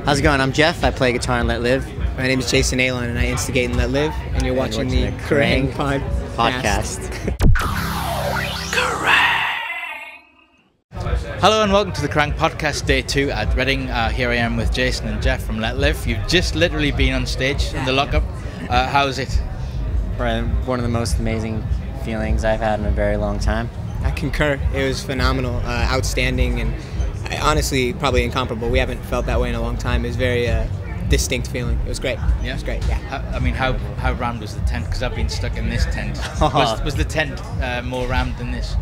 How's it going? I'm Jeff. I play guitar in Let Live. My name is Jason Alon, and I instigate in Let Live. And you're watching the Kerrang podcast. Hello and welcome to the Kerrang podcast day 2 at Reading. Here I am with Jason and Jeff from Let Live. You've just literally been on stage in the lockup. How is it? One of the most amazing feelings I've had in a very long time. I concur. It was phenomenal, outstanding, and honestly probably incomparable. We haven't felt that way in a long time. It was very distinct feeling. It was great. Yeah? It was great, yeah. How rammed was the tent? Because I've been stuck in this tent. Was the tent more rammed than this?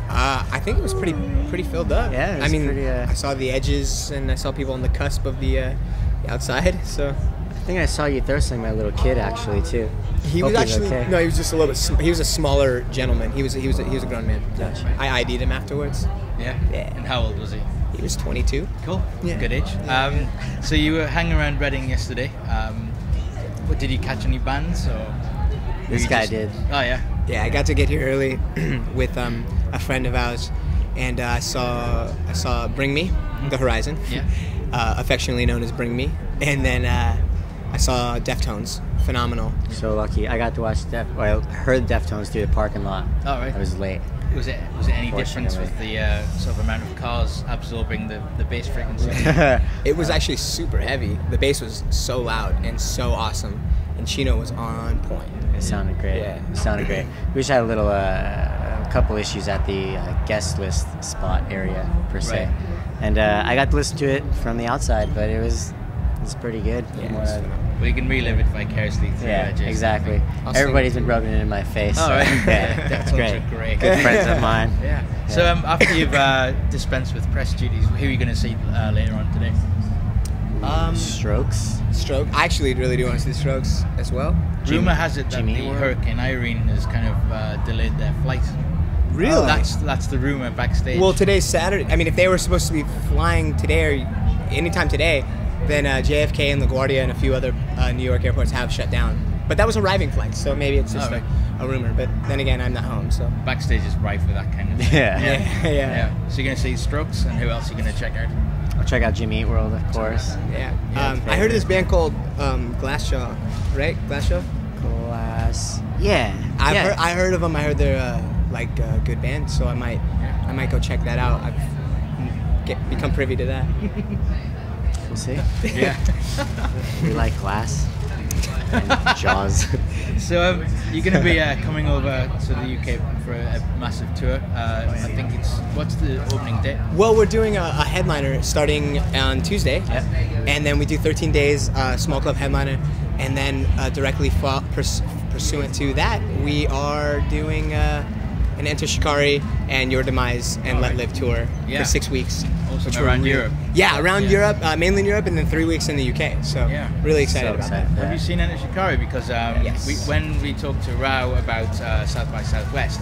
I think it was pretty filled up. Yeah, it was pretty, I saw the edges, and I saw people on the cusp of the outside, so... I think I saw you thirsting my little kid, actually, too. He was actually... Okay. No, he was just a little bit... He was a smaller gentleman. He was a grown man. Gotcha. I ID'd him afterwards. Yeah? Yeah. And how old was he? He was 22. Cool. Yeah. Good age. So you were hanging around Reading yesterday. Did you catch any bands? Or this guy did. Oh, yeah? Yeah, I got to get here early with a friend of ours, and I saw Bring Me, The Horizon, affectionately known as Bring Me, and then I saw Deftones, phenomenal. So lucky. I got to watch I heard Deftones through the parking lot. Oh, right. I was late. Was it any difference with the sort of amount of cars absorbing the bass frequency? It was actually super heavy. The bass was so loud and so awesome, and Chino was on point. It sounded great. Yeah. It sounded great. We just had a couple issues at the guest list spot area, per se. Right. And I got to listen to it from the outside, but it was pretty good. Yeah, well, you can relive it vicariously through Jason. Exactly. Everybody's been rubbing it in my face. Oh, so, right. Yeah, that's great. Are great. Good friends of mine. Yeah. So after you've dispensed with press duties, who are you going to see later on today? Strokes. I actually really do want to see the Strokes as well. Rumor has it that Jimmy the Hurricane Irene has kind of delayed their flight. Really? That's the rumor backstage. Well, today's Saturday. I mean, if they were supposed to be flying today or anytime today, then JFK and LaGuardia and a few other New York airports have shut down. But that was arriving flights, so maybe it's just a rumor. But then again, I'm not home, so... Backstage is rife with that kind of thing. Yeah. So you're going to see Strokes, and who else are you going to check out? I'll check out Jimmy Eat World, of course. Yeah. I heard of this band called Glassjaw, right? Glassjaw? Glass. Yeah. I heard of them. I heard they're a good band, so I might go check that out. I've become privy to that. We'll see. Yeah. We like Glass and Jaws. So you're going to be coming over to the UK for a massive tour. I think what's the opening date? Well, we're doing a headliner starting on Tuesday, and then we do 13 days small club headliner, and then directly pursuant to that, we are doing an Enter Shikari and Your Demise and Let Live tour for 6 weeks. Also around Europe. Yeah, around Europe, mainly in Europe, and then 3 weeks in the UK. So really excited about that. Have you seen Enter Shikari? Because when we talked to Rao about South by Southwest,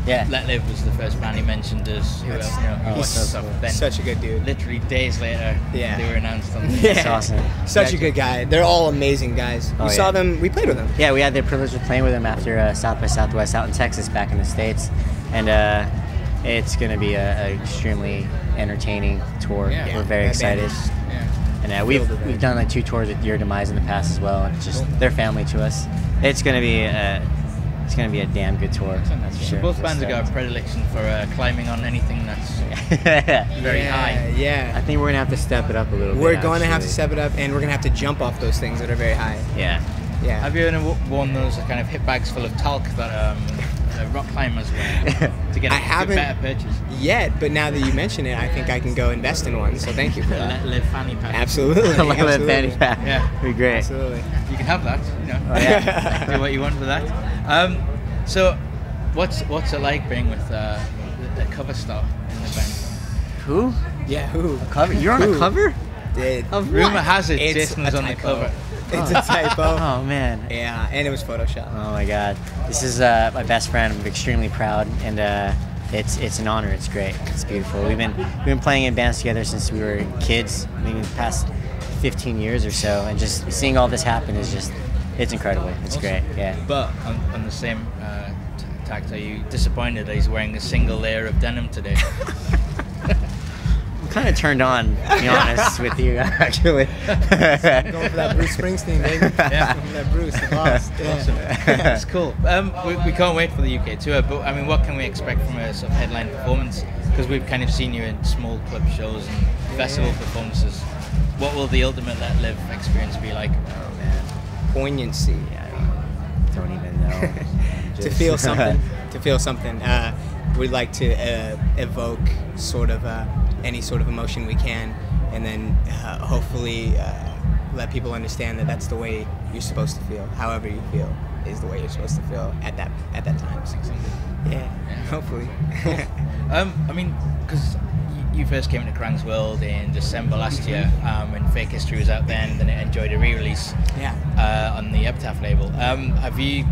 Let Live was the first band he mentioned as who else, Then such a good dude. Literally days later, they were announced on the That's awesome. Such a good guy. They're all amazing guys. We saw them, we played with them. Yeah, we had the privilege of playing with them after South by Southwest out in Texas back in the States. And it's going to be an extremely entertaining tour. Yeah. We're very excited. And we've done like 2 tours with Your Demise in the past as well. And just they're family to us. It's going to be a damn good tour. That's for sure. Both bands have got a predilection for climbing on anything that's very high. Yeah. I think we're going to have to step it up a little bit. We're going to have to step it up, and we're going to have to jump off those things that are very high. Yeah. Have you ever worn those kind of hip bags full of talc that rock climbers wear to get a better purchase? Yet, but now that you mention it, I think I can go invest in one. So thank you for that. Let Live fanny pack. Absolutely. Let Live fanny pack. Yeah, be great. Absolutely. You can have that. Do what you want with that. So, what's it like being with the cover star in the band? Who? Yeah, who? A cover? You're on a cover? Rumor has it It's Jason was on the cover. It's a typo. Oh man. Yeah, and it was Photoshop. Oh my God. This is my best friend. I'm extremely proud, and it's an honor. It's great. It's beautiful. We've been playing in bands together since we were kids. Maybe the past 15 years or so, and just seeing all this happen is it's incredible. It's great. Yeah. But on the same tact, are you disappointed that he's wearing a single layer of denim today? kind of turned on, to be honest with you, actually. Going for that Bruce Springsteen, baby. Yeah. Going for that Bruce, the boss. Awesome. That's cool. We can't wait for the UK tour, but I mean, what can we expect from a sort of headline performance? Because we've kind of seen you in small club shows and festival performances. What will the ultimate Let Live experience be like? Oh man, Poignancy. yeah, I don't even know. To feel something. To feel something. We'd like to evoke sort of any sort of emotion we can, and then hopefully let people understand that that's the way you're supposed to feel. However you feel is the way you're supposed to feel at that time. Yeah, hopefully. I mean, because you first came into Kerrang's World in December last year, when Fake History was out then it enjoyed a re-release on the Epitaph label. Have you,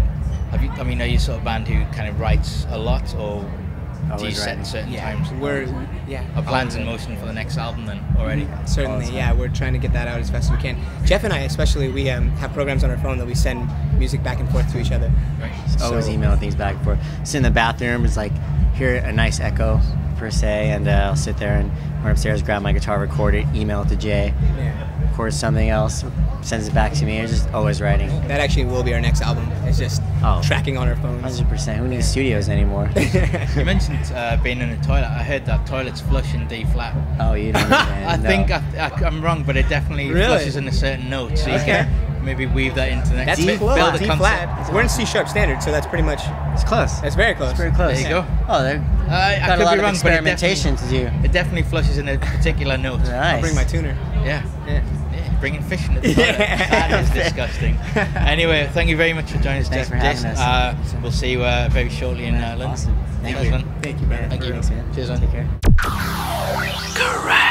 I mean, are you sort of band who kind of writes a lot, or do you set certain times? Are plans in motion for the next album then already? Certainly, yeah. We're trying to get that out as fast as we can. Jeff and I, especially, we have programs on our phone that we send music back and forth to each other. Right. Always emailing things back and forth. Sit in the bathroom, it's like hear a nice echo per se, and I'll sit there and run upstairs, grab my guitar, record it, email it to Jay, record something else, sends it back to me. It's just always writing. That actually will be our next album. It's just tracking on our phones. 100%. Who needs studios anymore? You mentioned being in a toilet. I heard that toilets flush in D flat. Oh, you don't understand. I think I'm wrong, but it definitely flushes in a certain note, so you can maybe weave that into the next That's bit. build Build D a flat. We're in C sharp standard, so that's pretty much. It's close. That's very close. It's very close. There you go. Oh, they're I got could a lot be of wrong, experimentation but to do. it definitely flushes in a particular note. Nice. I'll bring my tuner. Yeah. Bringing fish into the toilet. That is disgusting. Anyway, thank you very much for joining us, Thanks for having us. We'll see you very shortly in London. Awesome. Thank you. Thank you, brother. Thank you. Thanks, man. Cheers, man. Take care. Correct.